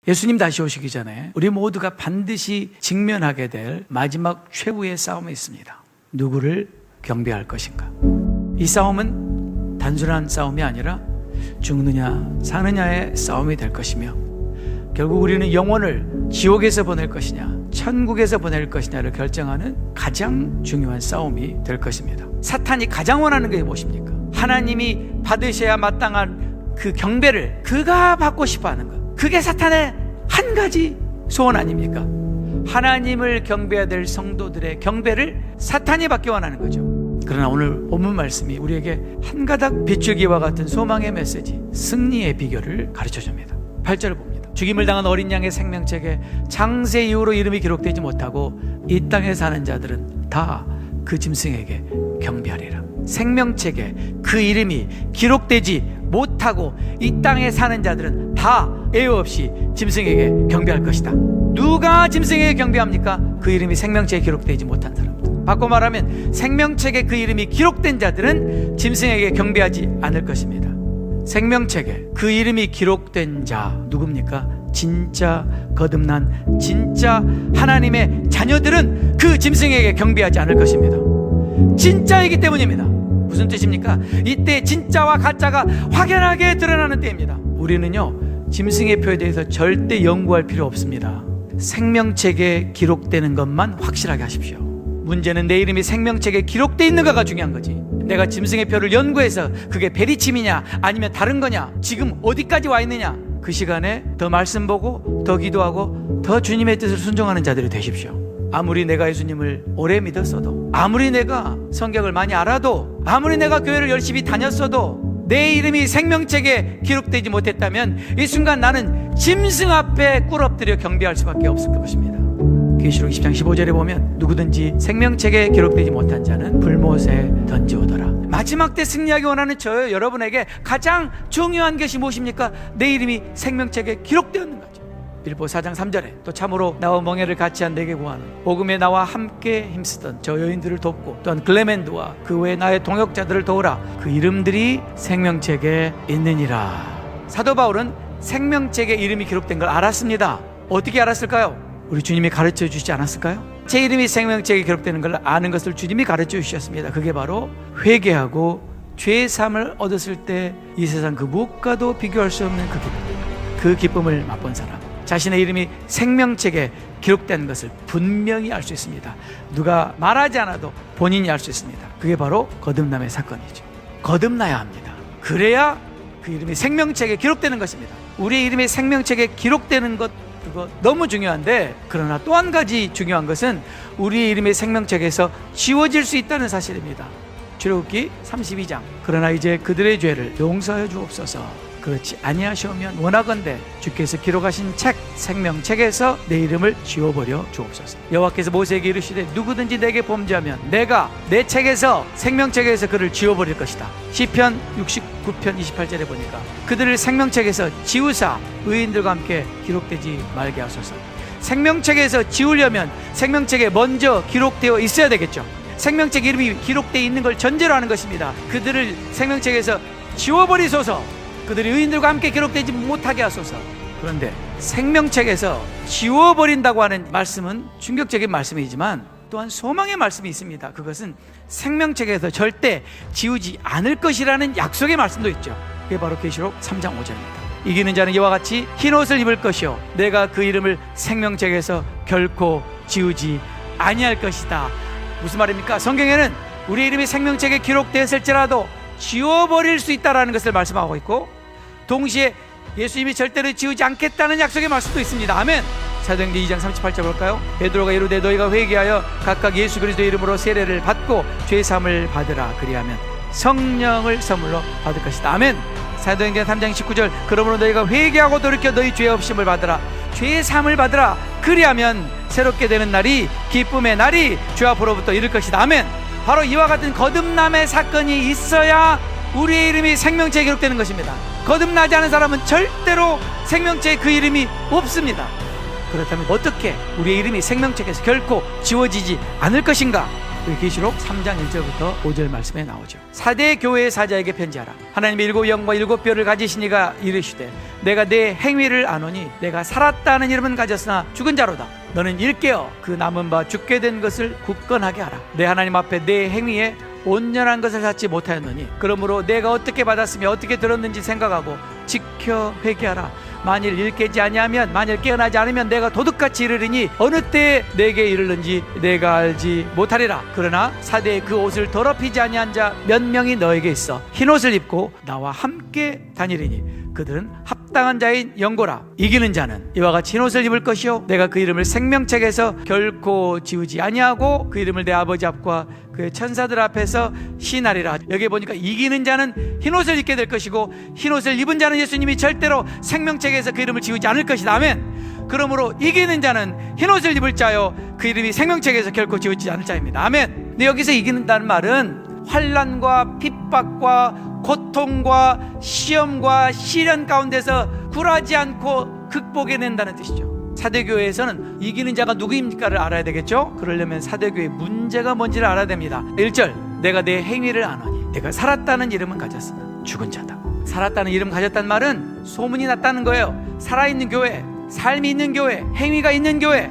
예수님 다시 오시기 전에 우리 모두가 반드시 직면하게 될 마지막 최후의 싸움이 있습니다. 누구를 경배할 것인가? 이 싸움은 단순한 싸움이 아니라 죽느냐 사느냐의 싸움이 될 것이며, 결국 우리는 영혼을 지옥에서 보낼 것이냐 천국에서 보낼 것이냐를 결정하는 가장 중요한 싸움이 될 것입니다. 사탄이 가장 원하는 게 무엇입니까? 하나님이 받으셔야 마땅한 그 경배를 그가 받고 싶어하는 것. 그게 사탄의 한 가지 소원 아닙니까? 하나님을 경배해야 될 성도들의 경배를 사탄이 받기 원하는 거죠. 그러나 오늘 본문 말씀이 우리에게 한 가닥 비출기와 같은 소망의 메시지, 승리의 비결을 가르쳐줍니다. 8절을 봅니다. 죽임을 당한 어린 양의 생명책에 장세 이후로 이름이 기록되지 못하고 이 땅에 사는 자들은 다 그 짐승에게 경배하리라. 생명책에 그 이름이 기록되지 못하고 이 땅에 사는 자들은 다 예외 없이 짐승에게 경배할 것이다. 누가 짐승에게 경배합니까? 그 이름이 생명책에 기록되지 못한 사람들. 바꿔 말하면 생명책에 그 이름이 기록된 자들은 짐승에게 경배하지 않을 것입니다. 생명책에 그 이름이 기록된 자 누굽니까? 진짜 거듭난 진짜 하나님의 자녀들은 그 짐승에게 경배하지 않을 것입니다. 진짜이기 때문입니다. 무슨 뜻입니까? 이때 진짜와 가짜가 확연하게 드러나는 때입니다. 우리는요, 짐승의 표에 대해서 절대 연구할 필요 없습니다. 생명책에 기록되는 것만 확실하게 하십시오. 문제는 내 이름이 생명책에 기록되어 있는가가 중요한 거지. 내가 짐승의 표를 연구해서 그게 베리침이냐 아니면 다른 거냐, 지금 어디까지 와 있느냐, 그 시간에 더 말씀 보고 더 기도하고 더 주님의 뜻을 순종하는 자들이 되십시오. 아무리 내가 예수님을 오래 믿었어도, 아무리 내가 성경을 많이 알아도, 아무리 내가 교회를 열심히 다녔어도 내 이름이 생명책에 기록되지 못했다면 이 순간 나는 짐승 앞에 꿇어엎드려 경배할 수밖에 없을 것입니다. 계시록 20장 15절에 보면 누구든지 생명책에 기록되지 못한 자는 불못에 던지오더라. 마지막 때 승리하기 원하는 저요 여러분에게 가장 중요한 것이 무엇입니까? 내 이름이 생명책에 기록되었는 거죠. 빌보 4장 3절에 또 참으로 나와 멍에를 같이 한 내게 구하는 복음에 나와 함께 힘쓰던 저 여인들을 돕고 또한 글레멘드와 그 외 나의 동역자들을 도우라. 그 이름들이 생명책에 있느니라. 사도 바울은 생명책에 이름이 기록된 걸 알았습니다. 어떻게 알았을까요? 우리 주님이 가르쳐 주시지 않았을까요? 제 이름이 생명책에 기록되는 걸 아는 것을 주님이 가르쳐 주셨습니다. 그게 바로 회개하고 죄의 삶을 얻었을 때 이 세상 그 무엇과도 비교할 수 없는 그 기쁨, 그 기쁨을 맛본 사람, 자신의 이름이 생명책에 기록된 것을 분명히 알 수 있습니다. 누가 말하지 않아도 본인이 알 수 있습니다. 그게 바로 거듭남의 사건이죠. 거듭나야 합니다. 그래야 그 이름이 생명책에 기록되는 것입니다. 우리의 이름이 생명책에 기록되는 것, 그거 너무 중요한데, 그러나 또 한 가지 중요한 것은 우리의 이름이 생명책에서 지워질 수 있다는 사실입니다. 출애굽기 32장 그러나 이제 그들의 죄를 용서해 주옵소서. 그렇지 아니하시오면 원하건대 주께서 기록하신 책 생명책에서 내 이름을 지워버려 주옵소서. 여호와께서 모세에게 이르시되 누구든지 내게 범죄하면 내가 내 책에서 생명책에서 그를 지워버릴 것이다. 시편 69편 28절에 보니까 그들을 생명책에서 지우사 의인들과 함께 기록되지 말게 하소서. 생명책에서 지우려면 생명책에 먼저 기록되어 있어야 되겠죠. 생명책 이름이 기록되어 있는 걸 전제로 하는 것입니다. 그들을 생명책에서 지워버리소서. 그들이 의인들과 함께 기록되지 못하게 하소서. 그런데 생명책에서 지워버린다고 하는 말씀은 충격적인 말씀이지만 또한 소망의 말씀이 있습니다. 그것은 생명책에서 절대 지우지 않을 것이라는 약속의 말씀도 있죠. 그게 바로 계시록 3장 5절입니다. 이기는 자는 이와 같이 흰옷을 입을 것이요 내가 그 이름을 생명책에서 결코 지우지 아니할 것이다. 무슨 말입니까? 성경에는 우리 이름이 생명책에 기록되었을지라도 지워버릴 수 있다는 것을 말씀하고 있고, 동시에 예수님이 절대로 지우지 않겠다는 약속의 말씀도 있습니다. 아멘. 사도행전 2장 38절 볼까요? 베드로가 이르되 너희가 회개하여 각각 예수 그리스도의 이름으로 세례를 받고 죄사함을 받으라. 그리하면 성령을 선물로 받을 것이다. 아멘. 사도행전 3장 19절 그러므로 너희가 회개하고 돌이켜 너희 죄 없음을 받으라. 죄사함을 받으라. 그리하면 새롭게 되는 날이 기쁨의 날이 주 앞으로부터 이를 것이다. 아멘. 바로 이와 같은 거듭남의 사건이 있어야 우리의 이름이 생명책에 기록되는 것입니다. 거듭나지 않은 사람은 절대로 생명책에 그 이름이 없습니다. 그렇다면 어떻게 우리의 이름이 생명책에서 결코 지워지지 않을 것인가? 우리 계시록 3장 1절부터 5절 말씀에 나오죠. 사대 교회의 사자에게 편지하라. 하나님의 일곱 영과 일곱 뼈를 가지신 이가 이르시되 내가 내 행위를 아노니 내가 살았다는 이름은 가졌으나 죽은 자로다. 너는 일깨어 그 남은 바 죽게 된 것을 굳건하게 하라. 내 하나님 앞에 내 행위에 온전한 것을 찾지 못하였느니 그러므로 내가 어떻게 받았으며 어떻게 들었는지 생각하고 지켜 회개하라. 만일 일깨지 아니하면 만일 깨어나지 않으면 내가 도둑같이 이르리니 어느 때에 내게 이르는지 내가 알지 못하리라. 그러나 사대에 그 옷을 더럽히지 아니한 자 몇 명이 너에게 있어 흰옷을 입고 나와 함께 다니리니 그들은 합당한 자인 영고라. 이기는 자는 이와 같이 흰옷을 입을 것이요 내가 그 이름을 생명책에서 결코 지우지 아니하고 그 이름을 내 아버지 앞과 그의 천사들 앞에서 시인하리라. 여기 보니까 이기는 자는 흰옷을 입게 될 것이고 흰옷을 입은 자는 예수님이 절대로 생명책에서 그 이름을 지우지 않을 것이다. 아멘. 그러므로 이기는 자는 흰옷을 입을 자요 그 이름이 생명책에서 결코 지우지 않을 자입니다. 아멘. 근데 여기서 이기는다는 말은 환난과 핍박과 고통과 시험과 시련 가운데서 굴하지 않고 극복해낸다는 뜻이죠. 사대교회에서는 이기는 자가 누구입니까를 알아야 되겠죠. 그러려면 사대교회의 문제가 뭔지를 알아야 됩니다. 1절 내가 내 행위를 아노니 내가 살았다는 이름은 가졌으나 죽은 자다. 살았다는 이름 가졌다는 말은 소문이 났다는 거예요. 살아있는 교회, 삶이 있는 교회, 행위가 있는 교회,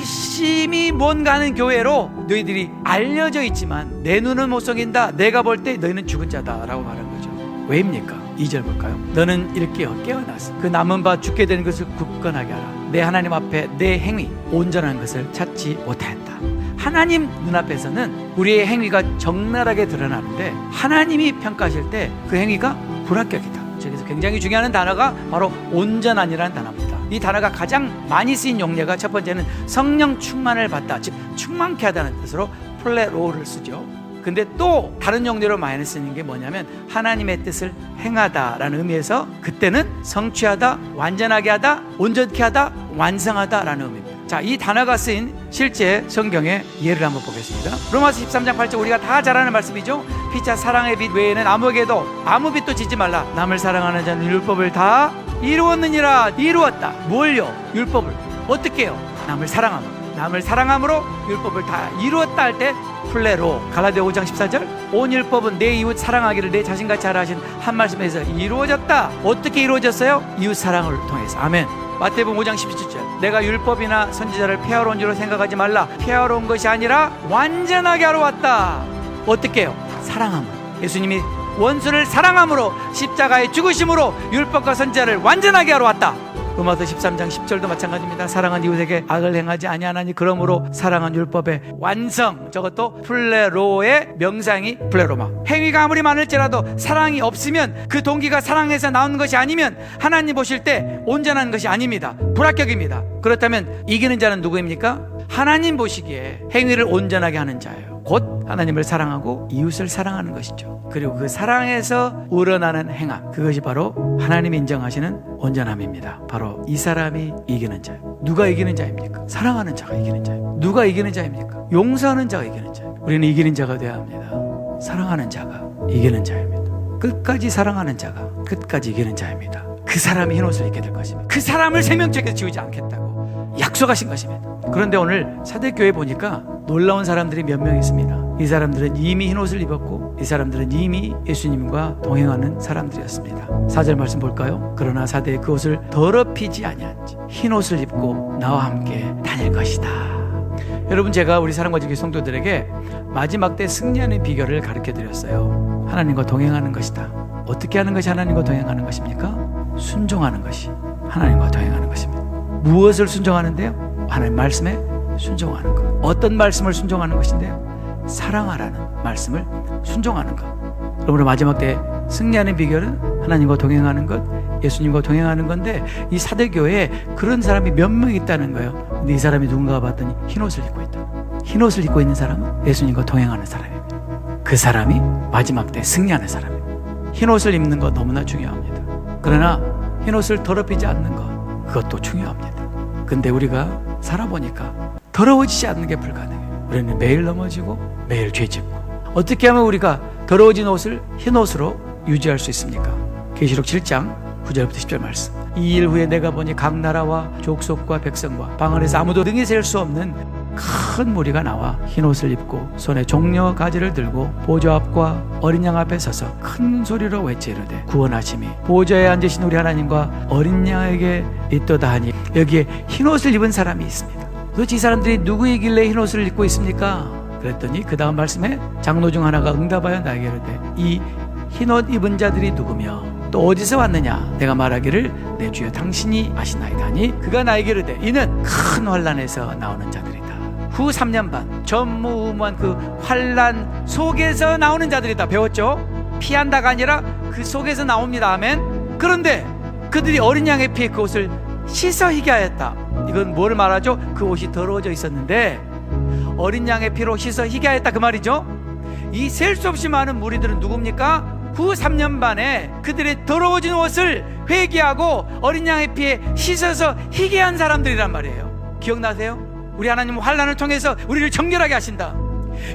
열심히 뭔가 하는 교회로 너희들이 알려져 있지만 내 눈은 못 속인다. 내가 볼 때 너희는 죽은 자다 라고 말한 거죠. 왜입니까? 2절 볼까요? 너는 일깨어 깨어났어. 그 남은 바 죽게 되는 것을 굳건하게 하라. 내 하나님 앞에 내 행위 온전한 것을 찾지 못하였다. 하나님 눈앞에서는 우리의 행위가 적나라하게 드러나는데 하나님이 평가하실 때 그 행위가 불합격이다. 그래서 굉장히 중요한 단어가 바로 온전한이라는 단어입니다. 이 단어가 가장 많이 쓰인 용례가 첫 번째는 성령 충만을 받다, 즉 충만케 하다는 뜻으로 플레로를 쓰죠. 근데 또 다른 용례로 많이 쓰는 게 뭐냐면 하나님의 뜻을 행하다라는 의미에서 그때는 성취하다, 완전하게 하다, 온전케 하다, 완성하다라는 의미입니다. 자, 이 단어가 쓰인 실제 성경의 예를 한번 보겠습니다. 로마서 13장 8절 우리가 다 잘 아는 말씀이죠. 피차 사랑의 빛 외에는 아무에게도 아무 빛도 짓지 말라. 남을 사랑하는 자는 율법을 다 이루었느니라. 이루었다. 뭘요? 율법을. 어떻게 해요? 남을 사랑함으로. 남을 사랑함으로 율법을 다 이루었다 할 때 플레로. 갈라디아 5장 14절 온 율법은 내 이웃 사랑하기를 내 자신같이 하라 하신 한 말씀에서 이루어졌다. 어떻게 이루어졌어요? 이웃 사랑을 통해서. 아멘. 마태복음 5장 17절 내가 율법이나 선지자를 폐하러 온 줄로 생각하지 말라. 폐하러 온 것이 아니라 완전하게 하러 왔다. 어떻게 해요? 사랑함으로. 예수님이 원수를 사랑함으로 십자가의 죽으심으로 율법과 선지자를 완전하게 하러 왔다. 로마서 13장 10절도 마찬가지입니다. 사랑은 이웃에게 악을 행하지 아니하나니 그러므로 사랑은 율법의 완성. 저것도 플레로의 명상이 플레로마. 행위가 아무리 많을지라도 사랑이 없으면 그 동기가 사랑에서 나오는 것이 아니면 하나님 보실 때 온전한 것이 아닙니다. 불합격입니다. 그렇다면 이기는 자는 누구입니까? 하나님 보시기에 행위를 온전하게 하는 자예요. 곧 하나님을 사랑하고 이웃을 사랑하는 것이죠. 그리고 그 사랑에서 우러나는 행함, 그것이 바로 하나님이 인정하시는 온전함입니다. 바로 이 사람이 이기는 자예요. 누가 이기는 자입니까? 사랑하는 자가 이기는 자예요. 누가 이기는 자입니까? 용서하는 자가 이기는 자예요. 우리는 이기는 자가 되어야 합니다. 사랑하는 자가 이기는 자입니다. 끝까지 사랑하는 자가 끝까지 이기는 자입니다. 그 사람이 흰옷을 입게 될 것입니다. 그 사람을 생명책에서 지우지 않겠다고 약속하신 것입니다. 그런데 오늘 사대교회 보니까 놀라운 사람들이 몇 명 있습니다. 이 사람들은 이미 흰옷을 입었고 이 사람들은 이미 예수님과 동행하는 사람들이었습니다. 4절 말씀 볼까요? 그러나 사대에 그 옷을 더럽히지 아니한지 흰옷을 입고 나와 함께 다닐 것이다. 여러분, 제가 우리 사랑과 지기 성도들에게 마지막 때 승리하는 비결을 가르쳐드렸어요. 하나님과 동행하는 것이다. 어떻게 하는 것이 하나님과 동행하는 것입니까? 순종하는 것이 하나님과 동행하는 것입니다. 무엇을 순종하는데요? 하나님 말씀에 순종하는 것. 어떤 말씀을 순종하는 것인데요? 사랑하라는 말씀을 순종하는 것. 그러므로 마지막 때 승리하는 비결은 하나님과 동행하는 것, 예수님과 동행하는 건데 이 사대교회에 그런 사람이 몇 명 있다는 거예요. 근데 이 사람이 누군가 봤더니 흰옷을 입고 있다. 흰옷을 입고 있는 사람은 예수님과 동행하는 사람입니다. 그 사람이 마지막 때 승리하는 사람입니다. 흰옷을 입는 것 너무나 중요합니다. 그러나 흰옷을 더럽히지 않는 것, 그것도 중요합니다. 근데 우리가 살아보니까 더러워지지 않는 게 불가능해요. 우리는 매일 넘어지고 매일 죄짓고. 어떻게 하면 우리가 더러워진 옷을 흰옷으로 유지할 수 있습니까? 계시록 7장 9절부터 10절 말씀. 이 일 후에 내가 보니 각 나라와 족속과 백성과 방 안에서 아무도 능히 셀 수 없는 큰 큰 무리가 나와 흰옷을 입고 손에 종려 가지를 들고 보좌 앞과 어린 양 앞에 서서 큰 소리로 외치르되 구원하심이 보좌에 앉으신 우리 하나님과 어린 양에게 있도다 하니, 여기에 흰옷을 입은 사람이 있습니다. 도대체 이 사람들이 누구이길래 흰옷을 입고 있습니까? 그랬더니 그 다음 말씀에 장로 중 하나가 응답하여 나에게 이르되 이 흰옷 입은 자들이 누구며 또 어디서 왔느냐? 내가 말하기를 내 주여 당신이 아시나이다 하니, 그가 나에게 이르되 이는 큰 환란에서 나오는 자들이다. 후 3년 반 전무후무한 그 환란 속에서 나오는 자들이다. 배웠죠? 피한다가 아니라 그 속에서 나옵니다. 아멘. 그런데 그들이 어린 양의 피에 그 옷을 씻어 희게 하였다. 이건 뭘 말하죠? 그 옷이 더러워져 있었는데 어린 양의 피로 씻어 희게 하였다, 그 말이죠. 이 셀 수 없이 많은 무리들은 누굽니까? 후 3년 반에 그들의 더러워진 옷을 회개하고 어린 양의 피에 씻어서 희게 한 사람들이란 말이에요. 기억나세요? 우리 하나님은 환란을 통해서 우리를 정결하게 하신다.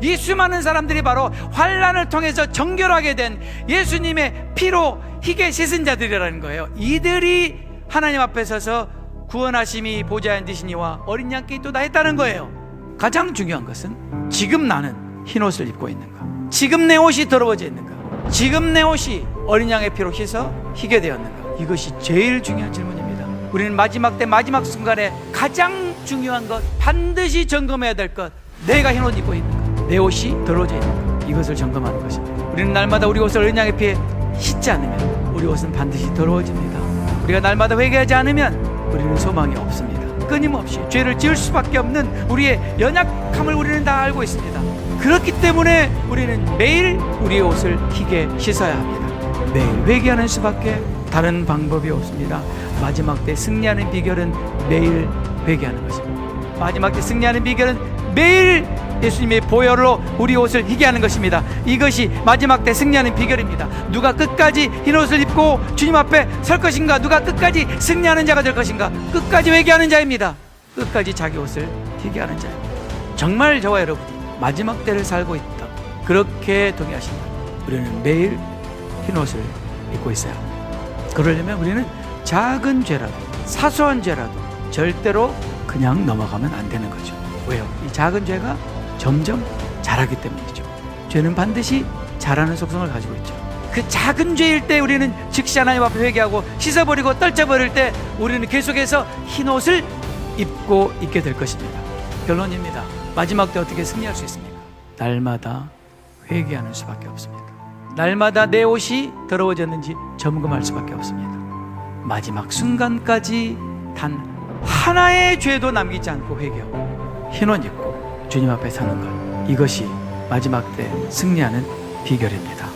이 수많은 사람들이 바로 환란을 통해서 정결하게 된 예수님의 피로 희게 씻은 자들이라는 거예요. 이들이 하나님 앞에 서서 구원하심이 보좌에 앉으시니와 어린 양께 있도다 했다는 거예요. 가장 중요한 것은 지금 나는 흰옷을 입고 있는가? 지금 내 옷이 더러워져 있는가? 지금 내 옷이 어린 양의 피로 씻어 희게 되었는가? 이것이 제일 중요한 질문입니다. 우리는 마지막 때 마지막 순간에 가장 중요한 것, 반드시 점검해야 될 것, 내가 흰옷 입고 있는가? 내 옷이 더러워져 있는가? 이것을 점검하는 것입니다. 우리는 날마다 우리 옷을 어린 양의 피에 씻지 않으면 우리 옷은 반드시 더러워집니다. 우리가 날마다 회개하지 않으면 우리는 소망이 없습니다. 끊임없이 죄를 지을 수밖에 없는 우리의 연약함을 우리는 다 알고 있습니다. 그렇기 때문에 우리는 매일 우리의 옷을 희게 씻어야 합니다. 매일 회개하는 수밖에 다른 방법이 없습니다. 마지막 때 승리하는 비결은 매일 회개하는 것입니다. 마지막 때 승리하는 비결은 매일 예수님의 보혈로 우리 옷을 희게 하는 것입니다. 이것이 마지막 때 승리하는 비결입니다. 누가 끝까지 흰옷을 입고 주님 앞에 설 것인가? 누가 끝까지 승리하는 자가 될 것인가? 끝까지 회개하는 자입니다. 끝까지 자기 옷을 희게 하는 자입니다. 정말 저와 여러분이 마지막 때를 살고 있다, 그렇게 동의하신다, 우리는 매일 흰옷을 입고 있어야 합니다. 그러려면 우리는 작은 죄라도, 사소한 죄라도 절대로 그냥 넘어가면 안 되는 거죠. 왜요? 이 작은 죄가 점점 자라기 때문이죠. 죄는 반드시 자라는 속성을 가지고 있죠. 그 작은 죄일 때 우리는 즉시 하나님 앞에 회개하고 씻어버리고 떨쳐버릴 때 우리는 계속해서 흰옷을 입고 있게 될 것입니다. 결론입니다. 마지막 때 어떻게 승리할 수 있습니까? 날마다 회개하는 수밖에 없습니다. 날마다 내 옷이 더러워졌는지 점검할 수밖에 없습니다. 마지막 순간까지 단 하나의 죄도 남기지 않고 회개하고 흰옷 입고 주님 앞에 서는 것, 이것이 마지막 때 승리하는 비결입니다.